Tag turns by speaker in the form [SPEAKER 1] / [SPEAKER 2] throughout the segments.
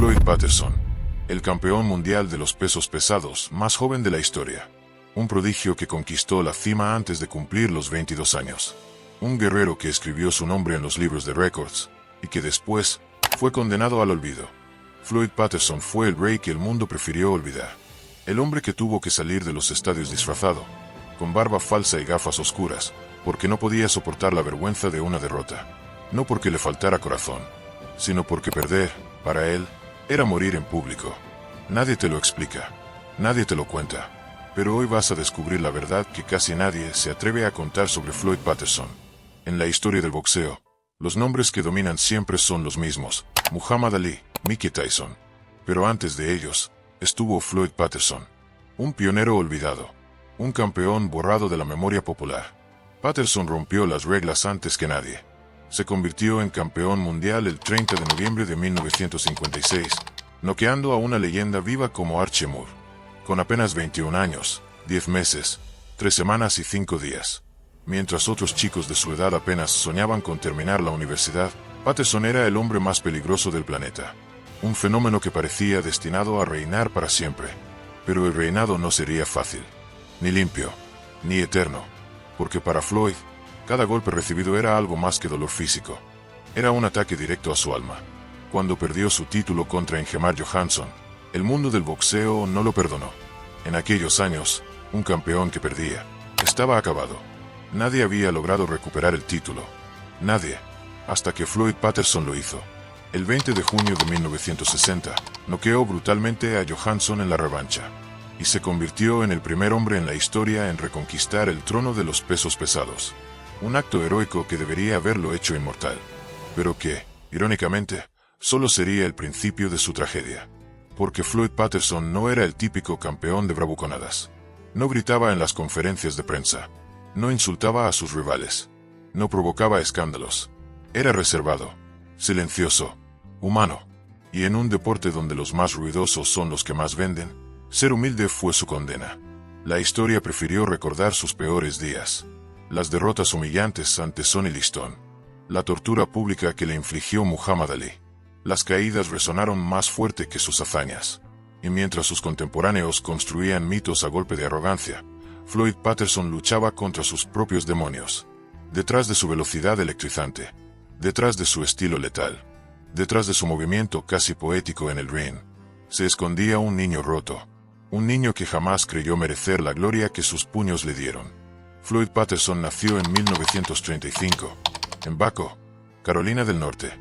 [SPEAKER 1] Floyd Patterson, el campeón mundial de los pesos pesados más joven de la historia. Un prodigio que conquistó la cima antes de cumplir los 22 años. Un guerrero que escribió su nombre en los libros de récords, y que después fue condenado al olvido. Floyd Patterson fue el rey que el mundo prefirió olvidar. El hombre que tuvo que salir de los estadios disfrazado, con barba falsa y gafas oscuras, porque no podía soportar la vergüenza de una derrota. No porque le faltara corazón, sino porque perder, para él, era morir en público. Nadie te lo explica, nadie te lo cuenta, pero hoy vas a descubrir la verdad que casi nadie se atreve a contar sobre Floyd Patterson. En la historia del boxeo, los nombres que dominan siempre son los mismos: Muhammad Ali, Mike Tyson. Pero antes de ellos, estuvo Floyd Patterson, un pionero olvidado, un campeón borrado de la memoria popular. Patterson rompió las reglas antes que nadie. Se convirtió en campeón mundial el 30 de noviembre de 1956, noqueando a una leyenda viva como Archie Moore. Con apenas 21 años, 10 meses, 3 semanas y 5 días. Mientras otros chicos de su edad apenas soñaban con terminar la universidad, Patterson era el hombre más peligroso del planeta. Un fenómeno que parecía destinado a reinar para siempre. Pero el reinado no sería fácil, ni limpio, ni eterno. Porque para Floyd, cada golpe recibido era algo más que dolor físico. Era un ataque directo a su alma. Cuando perdió su título contra Ingemar Johansson, el mundo del boxeo no lo perdonó. En aquellos años, un campeón que perdía estaba acabado. Nadie había logrado recuperar el título. Nadie, hasta que Floyd Patterson lo hizo. El 20 de junio de 1960, noqueó brutalmente a Johansson en la revancha, y se convirtió en el primer hombre en la historia en reconquistar el trono de los pesos pesados. Un acto heroico que debería haberlo hecho inmortal, pero que, irónicamente, solo sería el principio de su tragedia. Porque Floyd Patterson no era el típico campeón de bravuconadas. No gritaba en las conferencias de prensa. No insultaba a sus rivales. No provocaba escándalos. Era reservado, silencioso, humano. Y en un deporte donde los más ruidosos son los que más venden, ser humilde fue su condena. La historia prefirió recordar sus peores días. Las derrotas humillantes ante Sonny Liston. La tortura pública que le infligió Muhammad Ali. Las caídas resonaron más fuerte que sus hazañas. Y mientras sus contemporáneos construían mitos a golpe de arrogancia, Floyd Patterson luchaba contra sus propios demonios. Detrás de su velocidad electrizante, detrás de su estilo letal, detrás de su movimiento casi poético en el ring, se escondía un niño roto. Un niño que jamás creyó merecer la gloria que sus puños le dieron. Floyd Patterson nació en 1935, en Waco, Carolina del Norte,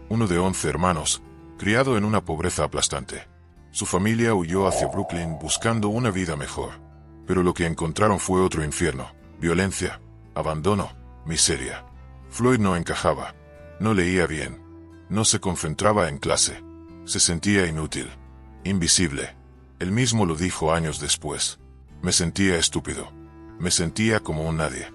[SPEAKER 1] uno de 11 hermanos, criado en una pobreza aplastante. Su familia huyó hacia Brooklyn buscando una vida mejor, pero lo que encontraron fue otro infierno: violencia, abandono, miseria. Floyd no encajaba, no leía bien, no se concentraba en clase, se sentía inútil, invisible. Él mismo lo dijo años después: me sentía estúpido. Me sentía como un nadie.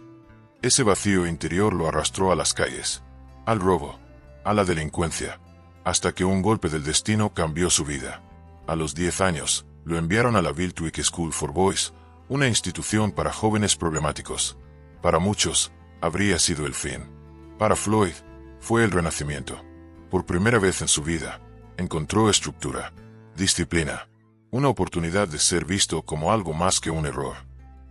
[SPEAKER 1] Ese vacío interior lo arrastró a las calles, al robo, a la delincuencia, hasta que un golpe del destino cambió su vida. A los 10 años, lo enviaron a la Bildtwig School for Boys, una institución para jóvenes problemáticos. Para muchos, habría sido el fin. Para Floyd, fue el renacimiento. Por primera vez en su vida, encontró estructura, disciplina, una oportunidad de ser visto como algo más que un error.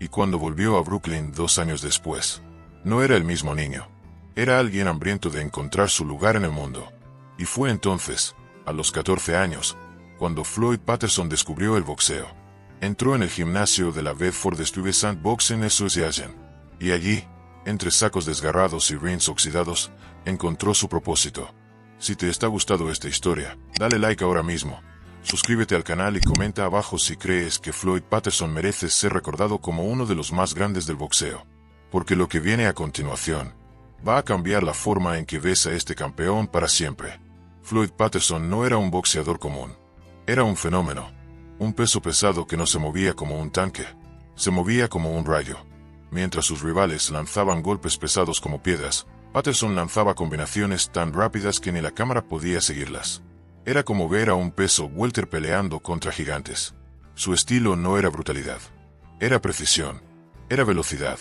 [SPEAKER 1] Y cuando volvió a Brooklyn 2 años después, no era el mismo niño. Era alguien hambriento de encontrar su lugar en el mundo. Y fue entonces, a los 14 años, cuando Floyd Patterson descubrió el boxeo. Entró en el gimnasio de la Bedford Stuyvesant Boxing Association, y allí, entre sacos desgarrados y rings oxidados, encontró su propósito. Si te está gustando esta historia, dale like ahora mismo. Suscríbete al canal y comenta abajo si crees que Floyd Patterson merece ser recordado como uno de los más grandes del boxeo. Porque lo que viene a continuación va a cambiar la forma en que ves a este campeón para siempre. Floyd Patterson no era un boxeador común. Era un fenómeno. Un peso pesado que no se movía como un tanque. Se movía como un rayo. Mientras sus rivales lanzaban golpes pesados como piedras, Patterson lanzaba combinaciones tan rápidas que ni la cámara podía seguirlas. Era como ver a un peso welter peleando contra gigantes. Su estilo no era brutalidad. Era precisión. Era velocidad.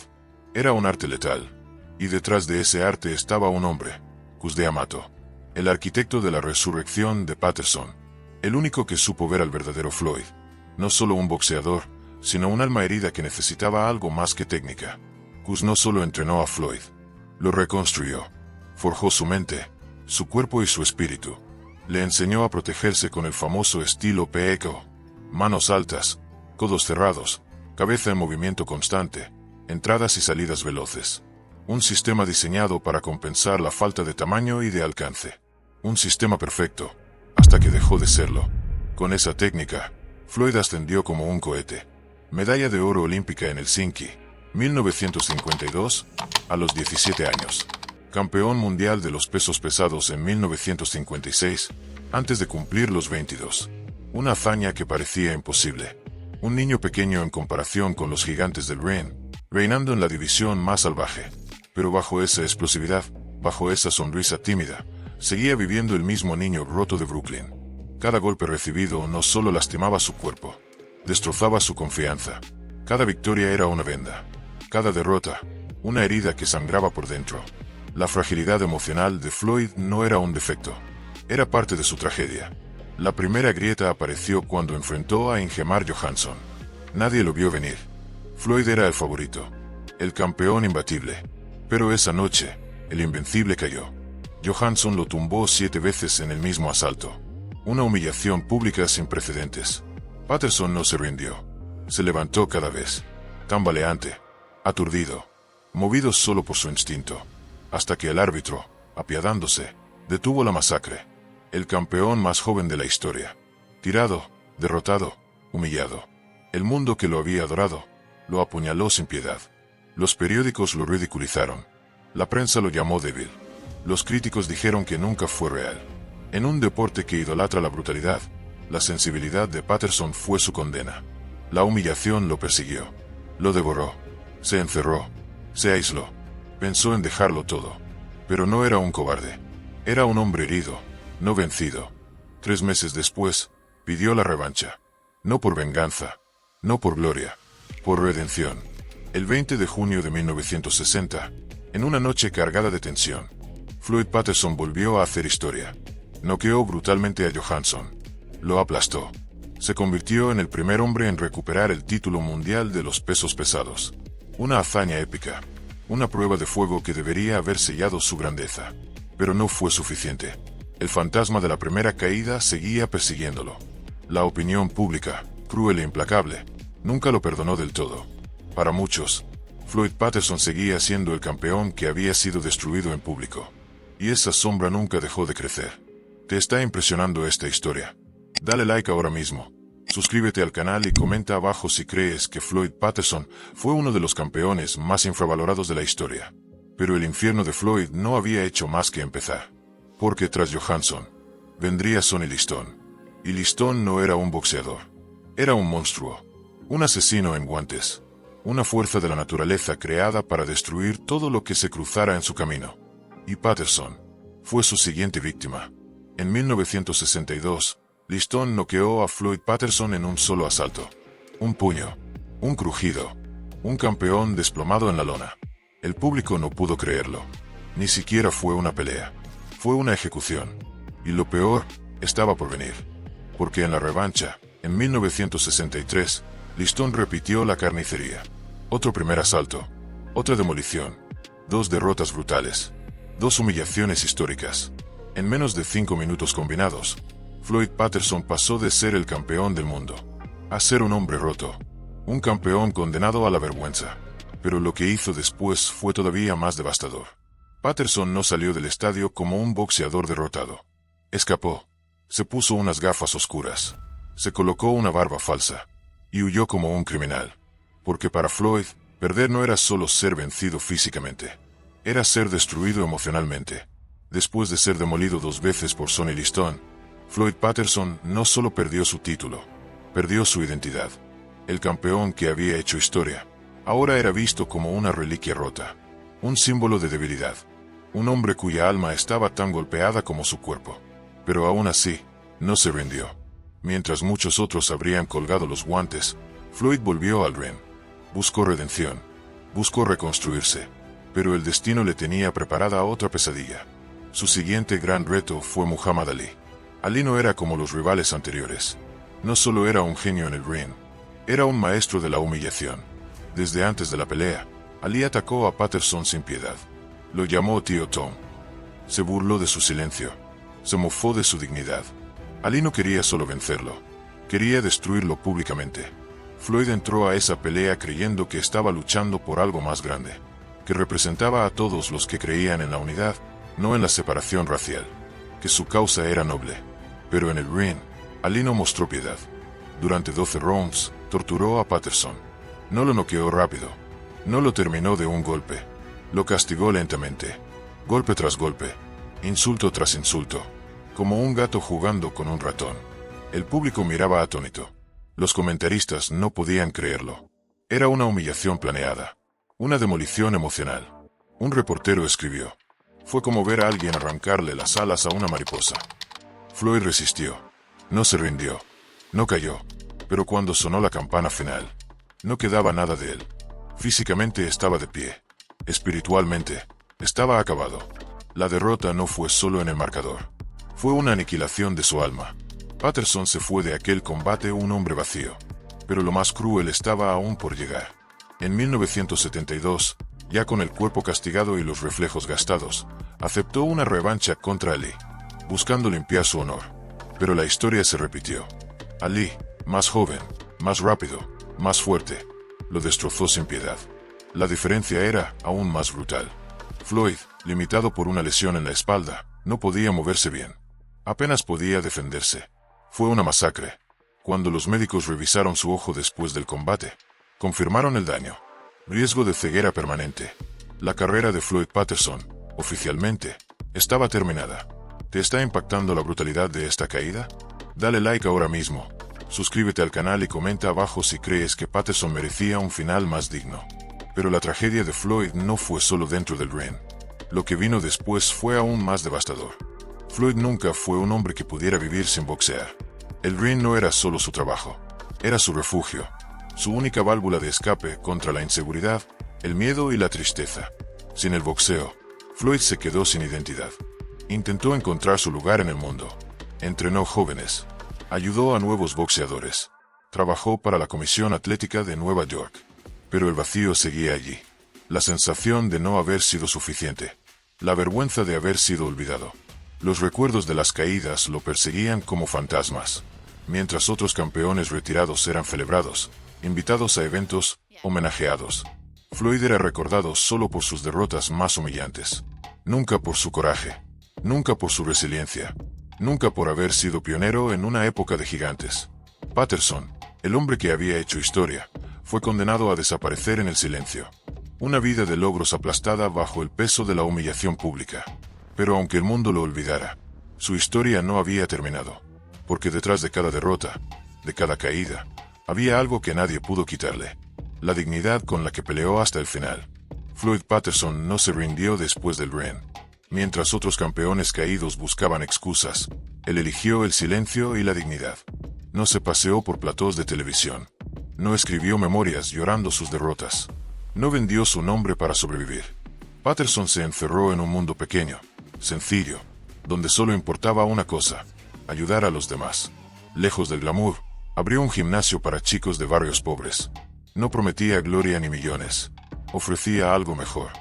[SPEAKER 1] Era un arte letal. Y detrás de ese arte estaba un hombre, Cus D'Amato, el arquitecto de la resurrección de Patterson. El único que supo ver al verdadero Floyd. No solo un boxeador, sino un alma herida que necesitaba algo más que técnica. Cus no solo entrenó a Floyd, lo reconstruyó. Forjó su mente, su cuerpo y su espíritu. Le enseñó a protegerse con el famoso estilo PECO. Manos altas, codos cerrados, cabeza en movimiento constante, entradas y salidas veloces. Un sistema diseñado para compensar la falta de tamaño y de alcance. Un sistema perfecto, hasta que dejó de serlo. Con esa técnica, Floyd ascendió como un cohete. Medalla de oro olímpica en Helsinki, 1952, a los 17 años. Campeón mundial de los pesos pesados en 1956, antes de cumplir los 22. Una hazaña que parecía imposible. Un niño pequeño en comparación con los gigantes del ring, reinando en la división más salvaje. Pero bajo esa explosividad, bajo esa sonrisa tímida, seguía viviendo el mismo niño roto de Brooklyn. Cada golpe recibido no solo lastimaba su cuerpo, destrozaba su confianza. Cada victoria era una venda. Cada derrota, una herida que sangraba por dentro. La fragilidad emocional de Floyd no era un defecto. Era parte de su tragedia. La primera grieta apareció cuando enfrentó a Ingemar Johansson. Nadie lo vio venir. Floyd era el favorito, el campeón imbatible. Pero esa noche, el invencible cayó. Johansson lo tumbó 7 veces en el mismo asalto. Una humillación pública sin precedentes. Patterson no se rindió. Se levantó cada vez, tambaleante, aturdido, movido solo por su instinto, hasta que el árbitro, apiadándose, detuvo la masacre. El campeón más joven de la historia. Tirado, derrotado, humillado. El mundo que lo había adorado, lo apuñaló sin piedad. Los periódicos lo ridiculizaron. La prensa lo llamó débil. Los críticos dijeron que nunca fue real. En un deporte que idolatra la brutalidad, la sensibilidad de Patterson fue su condena. La humillación lo persiguió. Lo devoró. Se encerró. Se aisló. Pensó en dejarlo todo. Pero no era un cobarde. Era un hombre herido, no vencido. 3 meses después, pidió la revancha. No por venganza, no por gloria, por redención. El 20 de junio de 1960, en una noche cargada de tensión, Floyd Patterson volvió a hacer historia. Noqueó brutalmente a Johansson. Lo aplastó. Se convirtió en el primer hombre en recuperar el título mundial de los pesos pesados. Una hazaña épica. Una prueba de fuego que debería haber sellado su grandeza. Pero no fue suficiente. El fantasma de la primera caída seguía persiguiéndolo. La opinión pública, cruel e implacable, nunca lo perdonó del todo. Para muchos, Floyd Patterson seguía siendo el campeón que había sido destruido en público. Y esa sombra nunca dejó de crecer. ¿Te está impresionando esta historia? Dale like ahora mismo. Suscríbete al canal y comenta abajo si crees que Floyd Patterson fue uno de los campeones más infravalorados de la historia. Pero el infierno de Floyd no había hecho más que empezar. Porque tras Johansson, vendría Sonny Liston. Y Liston no era un boxeador. Era un monstruo. Un asesino en guantes. Una fuerza de la naturaleza creada para destruir todo lo que se cruzara en su camino. Y Patterson fue su siguiente víctima. En 1962, Liston noqueó a Floyd Patterson en un solo asalto. Un puño. Un crujido. Un campeón desplomado en la lona. El público no pudo creerlo. Ni siquiera fue una pelea. Fue una ejecución. Y lo peor, estaba por venir. Porque en la revancha, en 1963, Liston repitió la carnicería. Otro primer asalto. Otra demolición. 2 derrotas brutales. 2 humillaciones históricas. En menos de 5 minutos combinados, Floyd Patterson pasó de ser el campeón del mundo a ser un hombre roto. Un campeón condenado a la vergüenza. Pero lo que hizo después fue todavía más devastador. Patterson no salió del estadio como un boxeador derrotado. Escapó. Se puso unas gafas oscuras. Se colocó una barba falsa. Y huyó como un criminal. Porque para Floyd, perder no era solo ser vencido físicamente. Era ser destruido emocionalmente. Después de ser demolido 2 veces por Sonny Liston, Floyd Patterson no solo perdió su título, perdió su identidad. El campeón que había hecho historia, ahora era visto como una reliquia rota. Un símbolo de debilidad. Un hombre cuya alma estaba tan golpeada como su cuerpo. Pero aún así, no se rindió. Mientras muchos otros habrían colgado los guantes, Floyd volvió al ring. Buscó redención. Buscó reconstruirse. Pero el destino le tenía preparada otra pesadilla. Su siguiente gran reto fue Muhammad Ali. Ali no era como los rivales anteriores. No solo era un genio en el ring, era un maestro de la humillación. Desde antes de la pelea, Ali atacó a Patterson sin piedad. Lo llamó Tío Tom. Se burló de su silencio. Se mofó de su dignidad. Ali no quería solo vencerlo. Quería destruirlo públicamente. Floyd entró a esa pelea creyendo que estaba luchando por algo más grande, que representaba a todos los que creían en la unidad, no en la separación racial, que su causa era noble. Pero en el ring, Ali no mostró piedad. Durante 12 rounds, torturó a Patterson. No lo noqueó rápido. No lo terminó de un golpe. Lo castigó lentamente. Golpe tras golpe. Insulto tras insulto. Como un gato jugando con un ratón. El público miraba atónito. Los comentaristas no podían creerlo. Era una humillación planeada. Una demolición emocional. Un reportero escribió: fue como ver a alguien arrancarle las alas a una mariposa. Floyd resistió. No se rindió. No cayó. Pero cuando sonó la campana final, no quedaba nada de él. Físicamente estaba de pie. Espiritualmente, estaba acabado. La derrota no fue solo en el marcador. Fue una aniquilación de su alma. Patterson se fue de aquel combate un hombre vacío. Pero lo más cruel estaba aún por llegar. En 1972, ya con el cuerpo castigado y los reflejos gastados, aceptó una revancha contra Ali, buscando limpiar su honor. Pero la historia se repitió. Ali, más joven, más rápido, más fuerte, lo destrozó sin piedad. La diferencia era aún más brutal. Floyd, limitado por una lesión en la espalda, no podía moverse bien. Apenas podía defenderse. Fue una masacre. Cuando los médicos revisaron su ojo después del combate, confirmaron el daño. Riesgo de ceguera permanente. La carrera de Floyd Patterson, oficialmente, estaba terminada. ¿Te está impactando la brutalidad de esta caída? Dale like ahora mismo. Suscríbete al canal y comenta abajo si crees que Patterson merecía un final más digno. Pero la tragedia de Floyd no fue solo dentro del ring. Lo que vino después fue aún más devastador. Floyd nunca fue un hombre que pudiera vivir sin boxear. El ring no era solo su trabajo, era su refugio, su única válvula de escape contra la inseguridad, el miedo y la tristeza. Sin el boxeo, Floyd se quedó sin identidad. Intentó encontrar su lugar en el mundo. Entrenó jóvenes. Ayudó a nuevos boxeadores. Trabajó para la Comisión Atlética de Nueva York. Pero el vacío seguía allí. La sensación de no haber sido suficiente. La vergüenza de haber sido olvidado. Los recuerdos de las caídas lo perseguían como fantasmas. Mientras otros campeones retirados eran celebrados, invitados a eventos, homenajeados. Floyd era recordado solo por sus derrotas más humillantes. Nunca por su coraje. Nunca por su resiliencia. Nunca por haber sido pionero en una época de gigantes. Patterson, el hombre que había hecho historia, fue condenado a desaparecer en el silencio. Una vida de logros aplastada bajo el peso de la humillación pública. Pero aunque el mundo lo olvidara, su historia no había terminado. Porque detrás de cada derrota, de cada caída, había algo que nadie pudo quitarle. La dignidad con la que peleó hasta el final. Floyd Patterson no se rindió después del ring. Mientras otros campeones caídos buscaban excusas, él eligió el silencio y la dignidad. No se paseó por platós de televisión. No escribió memorias llorando sus derrotas. No vendió su nombre para sobrevivir. Patterson se encerró en un mundo pequeño, sencillo, donde solo importaba una cosa: ayudar a los demás. Lejos del glamour, abrió un gimnasio para chicos de barrios pobres. No prometía gloria ni millones. Ofrecía algo mejor.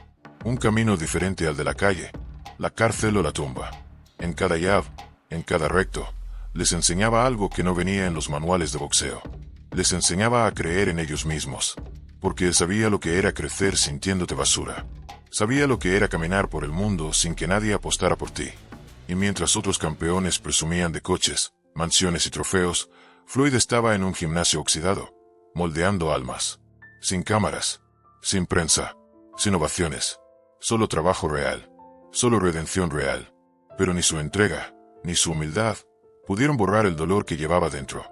[SPEAKER 1] Un camino diferente al de la calle, la cárcel o la tumba. En cada jab, en cada recto, les enseñaba algo que no venía en los manuales de boxeo. Les enseñaba a creer en ellos mismos. Porque sabía lo que era crecer sintiéndote basura. Sabía lo que era caminar por el mundo sin que nadie apostara por ti. Y mientras otros campeones presumían de coches, mansiones y trofeos, Floyd estaba en un gimnasio oxidado, moldeando almas. Sin cámaras, sin prensa, sin ovaciones. Solo trabajo real. Solo redención real. Pero ni su entrega, ni su humildad, pudieron borrar el dolor que llevaba dentro.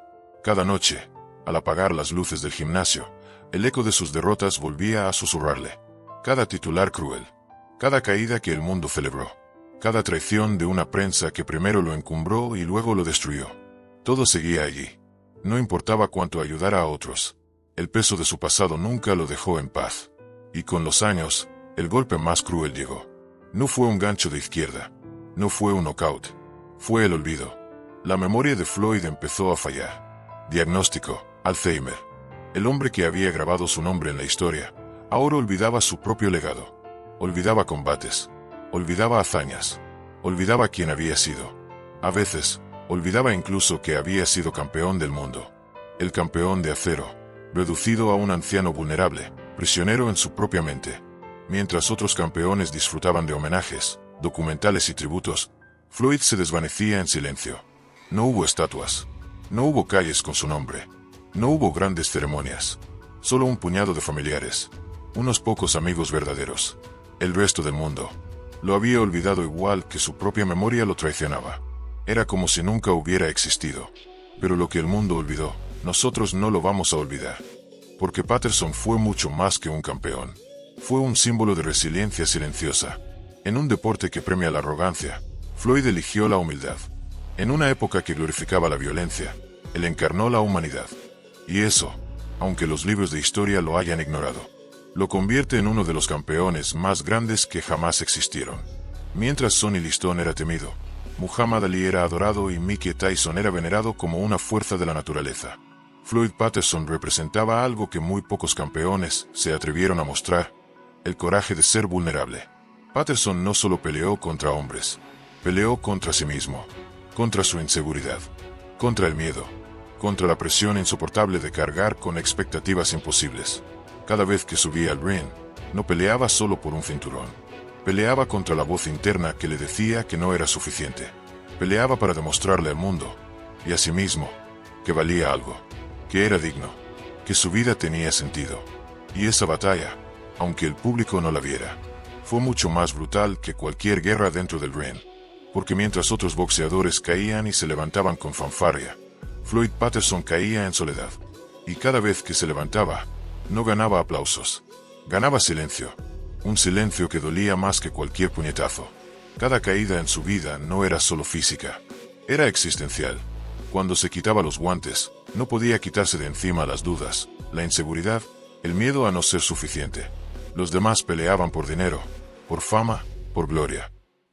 [SPEAKER 1] Cada noche, al apagar las luces del gimnasio, el eco de sus derrotas volvía a susurrarle. Cada titular cruel. Cada caída que el mundo celebró. Cada traición de una prensa que primero lo encumbró y luego lo destruyó. Todo seguía allí. No importaba cuánto ayudara a otros. El peso de su pasado nunca lo dejó en paz. Y con los años, el golpe más cruel llegó. No fue un gancho de izquierda. No fue un knockout. Fue el olvido. La memoria de Floyd empezó a fallar. Diagnóstico: Alzheimer. El hombre que había grabado su nombre en la historia, ahora olvidaba su propio legado. Olvidaba combates. Olvidaba hazañas. Olvidaba quién había sido. A veces, olvidaba incluso que había sido campeón del mundo. El campeón de acero, reducido a un anciano vulnerable, prisionero en su propia mente. Mientras otros campeones disfrutaban de homenajes, documentales y tributos, Floyd se desvanecía en silencio. No hubo estatuas. No hubo calles con su nombre. No hubo grandes ceremonias. Solo un puñado de familiares. Unos pocos amigos verdaderos. El resto del mundo lo había olvidado igual que su propia memoria lo traicionaba. Era como si nunca hubiera existido. Pero lo que el mundo olvidó, nosotros no lo vamos a olvidar. Porque Patterson fue mucho más que un campeón. Fue un símbolo de resiliencia silenciosa. En un deporte que premia la arrogancia, Floyd eligió la humildad. En una época que glorificaba la violencia, él encarnó la humanidad. Y eso, aunque los libros de historia lo hayan ignorado, lo convierte en uno de los campeones más grandes que jamás existieron. Mientras Sonny Liston era temido, Muhammad Ali era adorado y Mike Tyson era venerado como una fuerza de la naturaleza. Floyd Patterson representaba algo que muy pocos campeones se atrevieron a mostrar: el coraje de ser vulnerable. Patterson no solo peleó contra hombres, peleó contra sí mismo, contra su inseguridad, contra el miedo, contra la presión insoportable de cargar con expectativas imposibles. Cada vez que subía al ring, no peleaba solo por un cinturón. Peleaba contra la voz interna que le decía que no era suficiente. Peleaba para demostrarle al mundo, y a sí mismo, que valía algo, que era digno, que su vida tenía sentido. Y esa batalla, aunque el público no la viera, fue mucho más brutal que cualquier guerra dentro del ring. Porque mientras otros boxeadores caían y se levantaban con fanfarria, Floyd Patterson caía en soledad. Y cada vez que se levantaba, no ganaba aplausos. Ganaba silencio. Un silencio que dolía más que cualquier puñetazo. Cada caída en su vida no era solo física. Era existencial. Cuando se quitaba los guantes, no podía quitarse de encima las dudas, la inseguridad, el miedo a no ser suficiente. Los demás peleaban por dinero, por fama, por gloria.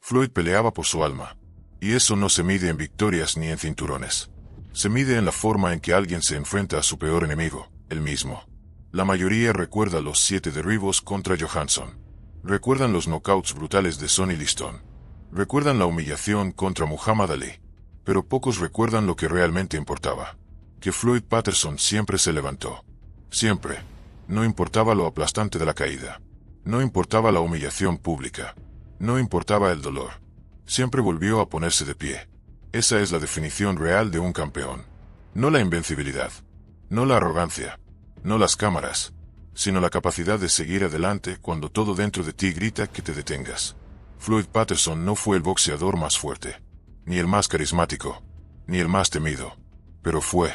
[SPEAKER 1] Floyd peleaba por su alma. Y eso no se mide en victorias ni en cinturones. Se mide en la forma en que alguien se enfrenta a su peor enemigo, él mismo. La mayoría recuerda los 7 derribos contra Johansson. Recuerdan los knockouts brutales de Sonny Liston. Recuerdan la humillación contra Muhammad Ali. Pero pocos recuerdan lo que realmente importaba. Que Floyd Patterson siempre se levantó. Siempre. No importaba lo aplastante de la caída. No importaba la humillación pública. No importaba el dolor. Siempre volvió a ponerse de pie. Esa es la definición real de un campeón. No la invencibilidad. No la arrogancia. No las cámaras, sino la capacidad de seguir adelante cuando todo dentro de ti grita que te detengas. Floyd Patterson no fue el boxeador más fuerte, ni el más carismático, ni el más temido, pero fue,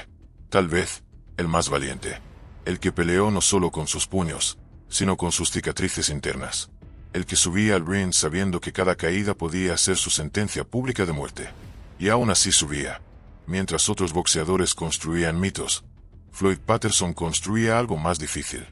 [SPEAKER 1] tal vez, el más valiente. El que peleó no solo con sus puños, sino con sus cicatrices internas. El que subía al ring sabiendo que cada caída podía ser su sentencia pública de muerte. Y aún así subía. Mientras otros boxeadores construían mitos, Floyd Patterson construía algo más difícil: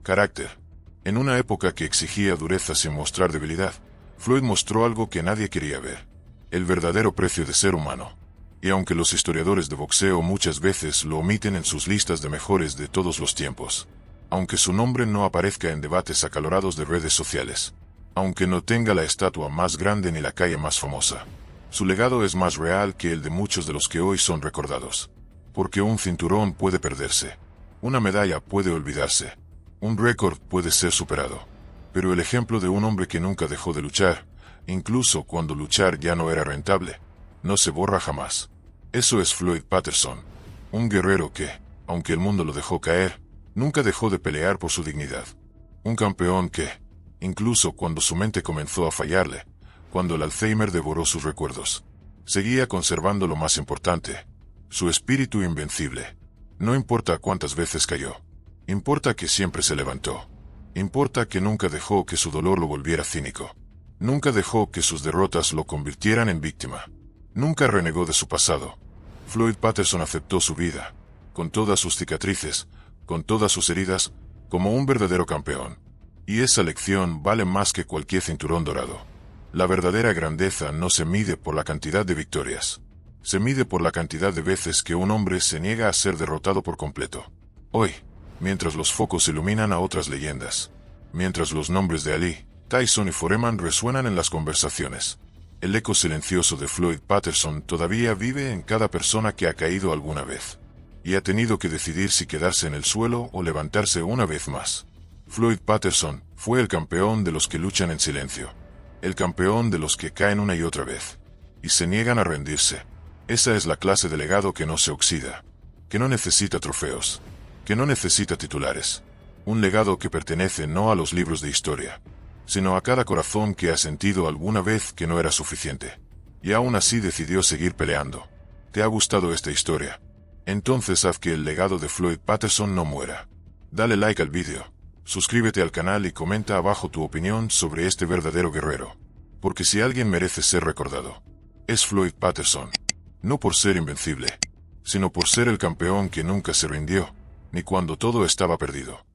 [SPEAKER 1] carácter. En una época que exigía dureza sin mostrar debilidad, Floyd mostró algo que nadie quería ver: el verdadero precio de ser humano. Y aunque los historiadores de boxeo muchas veces lo omiten en sus listas de mejores de todos los tiempos, aunque su nombre no aparezca en debates acalorados de redes sociales, aunque no tenga la estatua más grande ni la calle más famosa, su legado es más real que el de muchos de los que hoy son recordados. Porque un cinturón puede perderse, una medalla puede olvidarse, un récord puede ser superado. Pero el ejemplo de un hombre que nunca dejó de luchar, incluso cuando luchar ya no era rentable, no se borra jamás. Eso es Floyd Patterson, un guerrero que, aunque el mundo lo dejó caer, nunca dejó de pelear por su dignidad. Un campeón que, incluso cuando su mente comenzó a fallarle, cuando el Alzheimer devoró sus recuerdos, seguía conservando lo más importante: su espíritu invencible. No importa cuántas veces cayó. Importa que siempre se levantó. Importa que nunca dejó que su dolor lo volviera cínico. Nunca dejó que sus derrotas lo convirtieran en víctima. Nunca renegó de su pasado. Floyd Patterson aceptó su vida, con todas sus cicatrices, con todas sus heridas, como un verdadero campeón. Y esa lección vale más que cualquier cinturón dorado. La verdadera grandeza no se mide por la cantidad de victorias, Se mide por la cantidad de veces que un hombre se niega a ser derrotado por completo. Hoy, mientras los focos iluminan a otras leyendas, mientras los nombres de Ali, Tyson y Foreman resuenan en las conversaciones, el eco silencioso de Floyd Patterson todavía vive en cada persona que ha caído alguna vez y ha tenido que decidir si quedarse en el suelo o levantarse una vez más. Floyd Patterson fue el campeón de los que luchan en silencio, el campeón de los que caen una y otra vez y se niegan a rendirse. Esa es la clase de legado que no se oxida, que no necesita trofeos, que no necesita titulares. Un legado que pertenece no a los libros de historia, sino a cada corazón que ha sentido alguna vez que no era suficiente, y aún así decidió seguir peleando. ¿Te ha gustado esta historia? Entonces haz que el legado de Floyd Patterson no muera. Dale like al vídeo, suscríbete al canal y comenta abajo tu opinión sobre este verdadero guerrero. Porque si alguien merece ser recordado, es Floyd Patterson. No por ser invencible, sino por ser el campeón que nunca se rindió, ni cuando todo estaba perdido.